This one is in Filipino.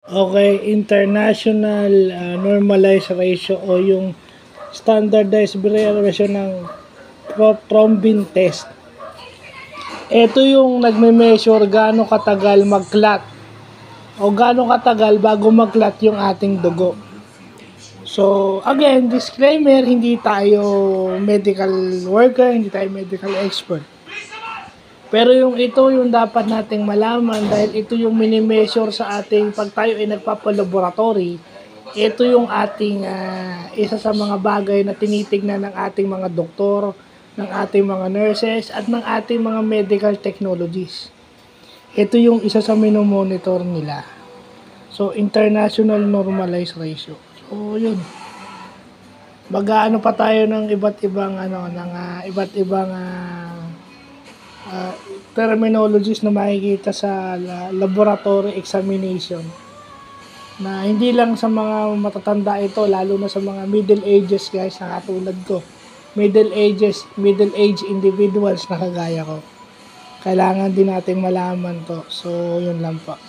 Okay, international normalized ratio o yung standardized variation ng thrombin test. Ito yung nagme-measure gaano katagal mag-clot o gaano katagal bago mag-clot yung ating dugo. So, again, disclaimer, hindi tayo medical worker, hindi tayo medical expert. Pero ito yung dapat nating malaman dahil ito yung mini-measure sa ating pag tayo ay nagpapalaboratory. Ito yung ating isa sa mga bagay na tinitignan ng ating mga doktor, ng ating mga nurses, at ng ating mga medical technologies. Ito yung isa sa minomonitor nila. So, international normalized ratio. So, yun. Mag-aano pa tayo ng iba't ibang terminologies na makikita sa laboratory examination na hindi lang sa mga matatanda ito, lalo na sa mga middle ages guys na katulad ko, middle age individuals na kagaya ko, kailangan din natin malaman to. So yun lang po.